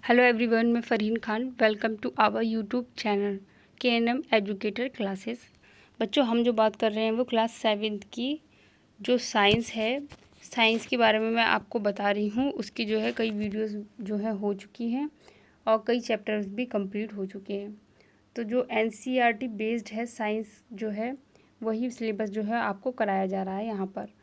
Hello everyone, मैं Farheen Khan. Welcome to our YouTube channel KNM educator classes. बच्चों, हम जो बात कर रहे हैं वो क्लास 7th की जो साइंस है, साइंस के बारे में मैं आपको बता रही हूँ। उसकी जो है कई वीडियोस जो है हो चुकी हैं और कई चैप्टर्स भी कंप्लीट हो चुके हैं। तो जो NCERT बेस्ड है साइंस जो है, वही सिलेबस जो है आपको कराया जा रहा है यहाँ पर।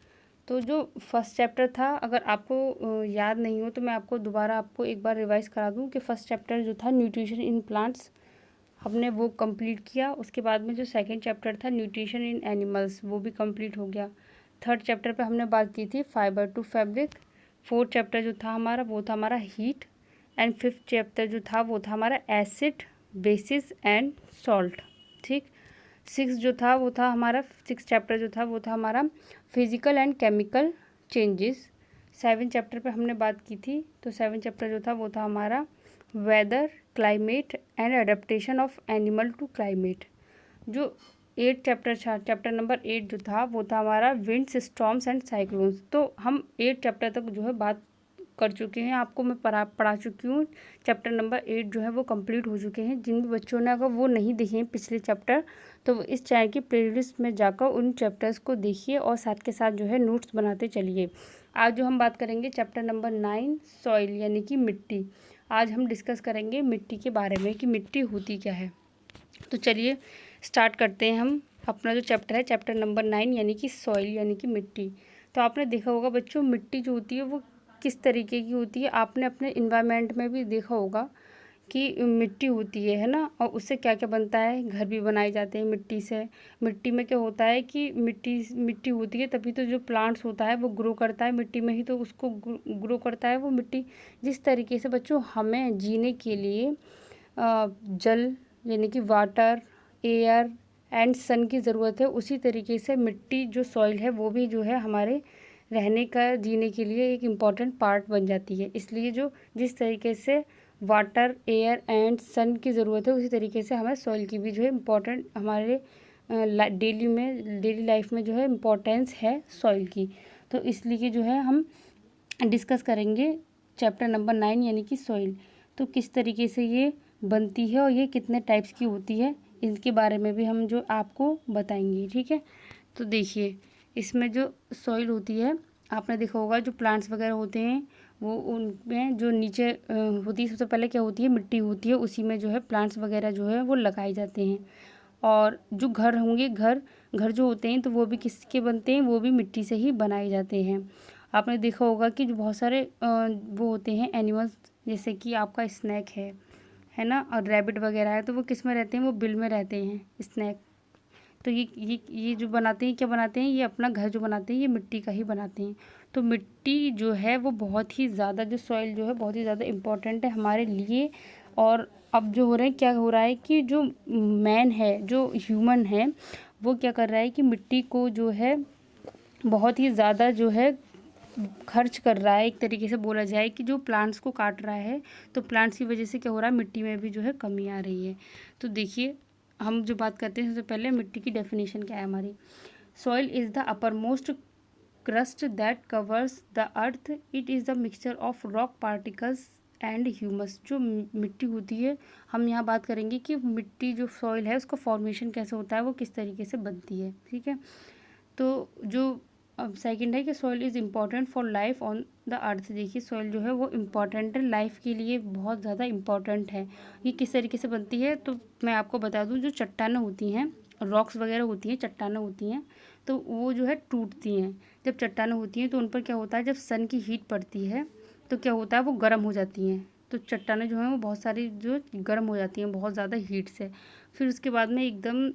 तो जो फर्स्ट चैप्टर था, अगर आपको याद नहीं हो तो मैं आपको दोबारा एक बार रिवाइज़ करा दूं कि फर्स्ट चैप्टर जो था न्यूट्रिशन इन प्लांट्स, हमने वो कंप्लीट किया। उसके बाद में जो सेकंड चैप्टर था न्यूट्रिशन इन एनिमल्स, वो भी कंप्लीट हो गया। थर्ड चैप्टर पे हमने बात की थी fibre to fabric. Fourth chapter जो था हमारा वो था हमारा हीट। एंड फिफ्थ चैप्टर जो था वो था हमारा एसिड, बेसिस एंड सॉल्ट। ठीक। सिक्स चैप्टर जो था वो था हमारा physical and chemical changes. 7 chapter पे हमने बात की थी। तो 7 चैप्टर जो था वो था हमारा weather, climate and adaptation of animal to climate. जो 8 चैप्टर था, चैप्टर नंबर 8 जो था वो था हमारा विंड्स, स्टॉर्म्स एंड साइक्लोन्स। तो हम 8 चैप्टर तक जो है बात कर चुके हैं। आपको मैं पढ़ा चुकी हूँ। चैप्टर नंबर 8 जो है वो कंप्लीट हो चुके हैं। जिन भी बच्चों ने अगर वो नहीं देखे हैं पिछले चैप्टर, तो इस चैनल की प्लेलिस्ट में जाकर उन चैप्टर्स को देखिए और साथ के साथ जो है नोट्स बनाते चलिए। आज जो हम बात करेंगे चैप्टर नंबर 9 सॉइल यानी कि मिट्टी। आज हम डिस्कस करेंगे मिट्टी के बारे में कि मिट्टी होती क्या है। तो चलिए स्टार्ट करते हैं हम अपना जो चैप्टर है, चैप्टर नंबर 9 यानी कि सॉइल यानी कि मिट्टी। तो आपने देखा होगा बच्चों, मिट्टी जो होती है वो किस तरीके की होती है। आपने अपने इन्वायरमेंट में भी देखा होगा कि मिट्टी होती है ना, और उससे क्या क्या बनता है। घर भी बनाए जाते हैं मिट्टी से। मिट्टी में क्या होता है कि मिट्टी मिट्टी होती है तभी तो जो प्लांट्स होता है वो ग्रो करता है मिट्टी में ही, तो उसको ग्रो करता है वो मिट्टी। जिस तरीके से बच्चों हमें जीने के लिए जल यानी कि वाटर, एयर एंड सन की ज़रूरत है, उसी तरीके से मिट्टी जो सॉइल है वो भी जो है हमारे रहने का, जीने के लिए एक इम्पॉर्टेंट पार्ट बन जाती है। इसलिए जो जिस तरीके से वाटर, एयर एंड सन की ज़रूरत है, उसी तरीके से हमें सॉइल की भी जो है इम्पॉर्टेंट हमारे डेली लाइफ में जो है इम्पोर्टेंस है सॉइल की। तो इसलिए जो है हम डिस्कस करेंगे चैप्टर नंबर 9 यानी कि सॉइल। तो किस तरीके से ये बनती है और ये कितने टाइप्स की होती है, इनके बारे में भी हम जो आपको बताएंगे। ठीक है। तो देखिए, इसमें जो सॉइल होती है, आपने देखा होगा जो प्लांट्स वगैरह होते हैं वो उनमें जो नीचे होती है, सबसे पहले क्या होती है, मिट्टी होती है। उसी में जो है प्लांट्स वगैरह जो है वो लगाए जाते हैं। और जो घर होंगे, घर घर जो होते हैं तो वो भी किसके बनते हैं, वो भी मिट्टी से ही बनाए जाते हैं। आपने देखा होगा कि जो बहुत सारे वो होते हैं एनिमल्स, जैसे कि आपका स्नैक है ना, और रैबिट वगैरह है, तो वो किस में रहते हैं, वो बिल में रहते हैं स्नैक। तो ये जो बनाते हैं, क्या बनाते हैं, ये अपना घर जो बनाते हैं ये मिट्टी का ही बनाते हैं। तो मिट्टी जो है वो बहुत ही ज़्यादा, जो सॉइल जो है बहुत ही ज़्यादा इम्पोर्टेंट है हमारे लिए। और अब जो हो रहा है, क्या हो रहा है कि जो मैन है, जो ह्यूमन है, वो क्या कर रहा है कि मिट्टी को जो है बहुत ही ज़्यादा जो है खर्च कर रहा है। एक तरीके से बोला जाए कि जो प्लांट्स को काट रहा है, तो प्लांट्स की वजह से क्या हो रहा है, मिट्टी में भी जो है कमी आ रही है। तो देखिए, हम जो बात करते हैं सबसे पहले मिट्टी की डेफिनेशन क्या है हमारी। Soil is the upper most crust that covers the earth. It is the mixture of rock particles and humus. जो मिट्टी होती है, हम यहाँ बात करेंगे कि मिट्टी जो सॉइल है उसका फॉर्मेशन कैसे होता है, वो किस तरीके से बनती है। ठीक है। तो जो अब सेकंड है कि soil is important for life on the earth. देखिए, सॉइल जो है वो इम्पॉर्टेंट है, लाइफ के लिए बहुत ज़्यादा इम्पॉर्टेंट है। ये किस तरीके से बनती है, तो मैं आपको बता दूं, जो चट्टानें होती हैं, रॉक्स वगैरह होती हैं, चट्टानें होती हैं, तो वो जो है टूटती हैं। जब चट्टानें होती हैं तो उन पर क्या होता है, जब सन की हीट पड़ती है तो क्या होता है, वो गर्म हो जाती हैं। तो चट्टानें जो हैं वो बहुत सारी जो गर्म हो जाती हैं बहुत ज़्यादा हीट से। फिर उसके बाद में एकदम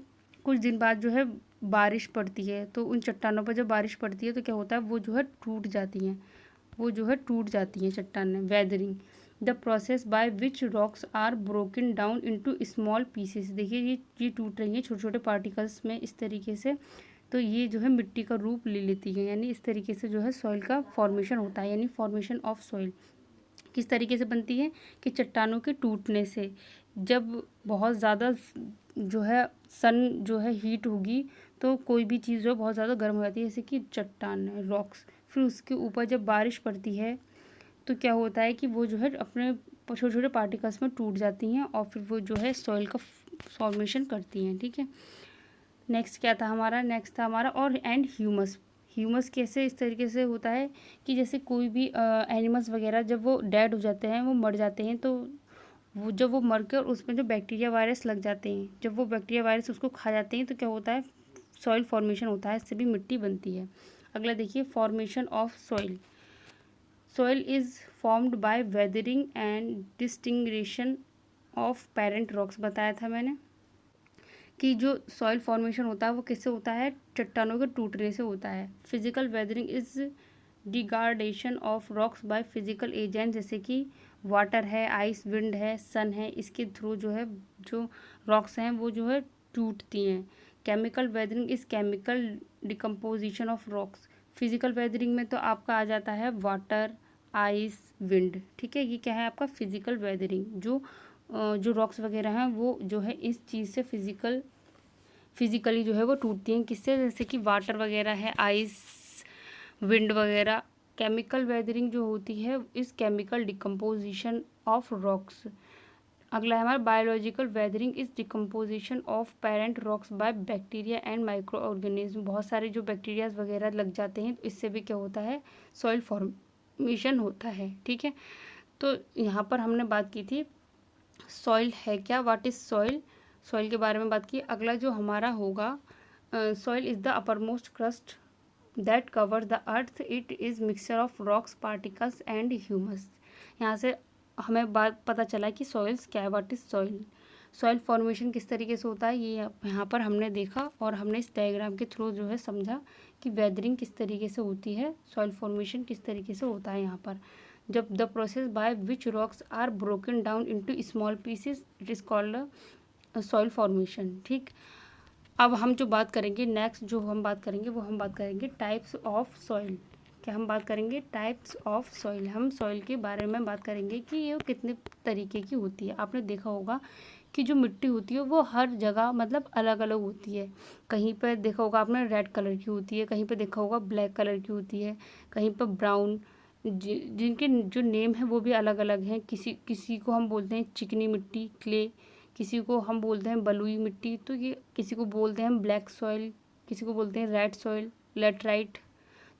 कुछ दिन बाद जो है बारिश पड़ती है, तो उन चट्टानों पर जब बारिश पड़ती है तो क्या होता है, वो जो है टूट जाती हैं। वो जो है टूट जाती हैं चट्टानें। Weathering the process by which rocks are broken down into small pieces. देखिए, ये टूट रही हैं छोटे छोटे पार्टिकल्स में इस तरीके से। तो ये जो है मिट्टी का रूप ले लेती है, यानी इस तरीके से जो है सॉइल का फॉर्मेशन होता है, यानी फॉर्मेशन ऑफ सॉइल किस तरीके से बनती है कि चट्टानों के टूटने से। जब बहुत ज़्यादा जो है सन जो है हीट होगी, तो कोई भी चीज़ जो बहुत ज़्यादा गर्म हो जाती है, जैसे कि चट्टान, रॉक्स। फिर उसके ऊपर जब बारिश पड़ती है तो क्या होता है कि वो जो है अपने छोटे छोटे पार्टिकल्स में टूट जाती हैं और फिर वो जो है सॉइल का फॉर्मेशन करती हैं। ठीक है, नेक्स्ट क्या था हमारा, नेक्स्ट था हमारा और एंड ह्यूमस। ह्यूमस कैसे इस तरीके से होता है कि जैसे कोई भी एनिमल्स वगैरह जब वो डेड हो जाते हैं, वो मर जाते हैं, तो वो जब वो मर के और उसमें जो बैक्टीरिया वायरस लग जाते हैं, जब वो बैक्टीरिया वायरस उसको खा जाते हैं तो क्या होता है, सॉइल फॉर्मेशन होता है, इससे भी मिट्टी बनती है। अगला देखिए, formation of soil. Soil is formed by weathering and disintegration of parent rocks. बताया था मैंने कि जो सॉइल फॉर्मेशन होता है वो किससे होता है, चट्टानों के टूटने से होता है। Physical weathering is degradation of rocks by physical agent, जैसे कि वाटर है, आइस, विंड है, सन है, इसके थ्रू जो है जो रॉक्स हैं वो जो है टूटती हैं। Chemical weathering is chemical decomposition of rocks. Physical weathering में तो आपका आ जाता है वाटर, आइस, विंड। ठीक है, ये क्या है आपका फिजिकल वेदरिंग। जो रॉक्स वगैरह हैं वो जो है इस चीज़ से फिजिकली जो है वो टूटती हैं। किससे, जैसे कि वाटर वगैरह है, आइस, विंड वगैरह। केमिकल वेदरिंग जो होती है इस केमिकल डिकम्पोजिशन ऑफ रॉक्स। अगला है हमारा biological weathering is decomposition of parent rocks by bacteria and micro organism. बहुत सारे जो बैक्टीरियाज वगैरह लग जाते हैं तो इससे भी क्या होता है, सॉइल फॉर्मेशन होता है। ठीक है, तो यहाँ पर हमने बात की थी सॉइल है क्या, व्हाट इज़ सॉइल, सॉइल के बारे में बात की। अगला जो हमारा होगा, soil is the uppermost crust that cover the earth, it is mixture of rocks, particles and humus. यहाँ से हमें बात पता चला कि सॉइल्स क्या है, what is soil. Soil formation किस तरीके से होता है ये यहाँ पर हमने देखा और हमने इस डायग्राम के थ्रू जो है समझा कि वेदरिंग किस तरीके से होती है, सॉइल फॉर्मेशन किस तरीके से होता है। यहाँ पर जब the process by which rocks are broken down into small pieces, it is called soil formation. ठीक, अब हम जो बात करेंगे नेक्स्ट, जो हम बात करेंगे वो हम बात करेंगे टाइप्स ऑफ सॉइल। क्या हम बात करेंगे, टाइप्स ऑफ सॉइल। हम सॉइल के बारे में बात करेंगे कि ये कितने तरीके की होती है। आपने देखा होगा कि जो मिट्टी होती है वो हर जगह मतलब अलग अलग होती है। कहीं पर देखा होगा आपने रेड कलर की होती है, कहीं पर देखा होगा ब्लैक कलर की होती है, कहीं पर ब्राउन, जिनके जो नेम है वो भी अलग अलग हैं। किसी किसी को हम बोलते हैं चिकनी मिट्टी, क्ले, किसी को हम बोलते हैं बलुई मिट्टी, तो ये किसी को बोलते हैं ब्लैक सॉइल, किसी को बोलते हैं रेड सॉइल, लेटराइट।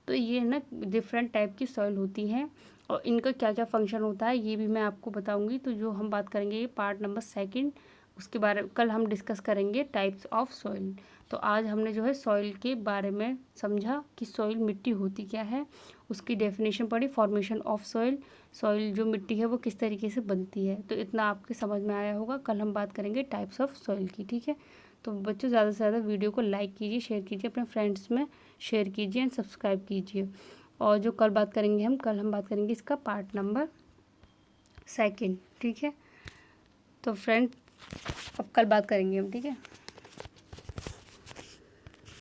तो ये ना डिफरेंट टाइप की सॉइल होती हैं और इनका क्या क्या फंक्शन होता है ये भी मैं आपको बताऊंगी। तो जो हम बात करेंगे ये पार्ट नंबर 2, उसके बारे में कल हम डिस्कस करेंगे टाइप्स ऑफ सॉइल। तो आज हमने जो है सॉइल के बारे में समझा कि सॉइल मिट्टी होती क्या है, उसकी डेफिनेशन पढ़ी, फॉर्मेशन ऑफ सॉइल, सॉइल जो मिट्टी है वो किस तरीके से बनती है। तो इतना आपके समझ में आया होगा। कल हम बात करेंगे टाइप्स ऑफ सॉइल की। ठीक है, तो बच्चों ज़्यादा से ज़्यादा वीडियो को लाइक कीजिए, शेयर कीजिए, अपने फ्रेंड्स में शेयर कीजिए एंड सब्सक्राइब कीजिए। और जो कल बात करेंगे कल हम बात करेंगे इसका पार्ट नंबर 2। ठीक है, तो फ्रेंड अब कल बात करेंगे हम। ठीक है।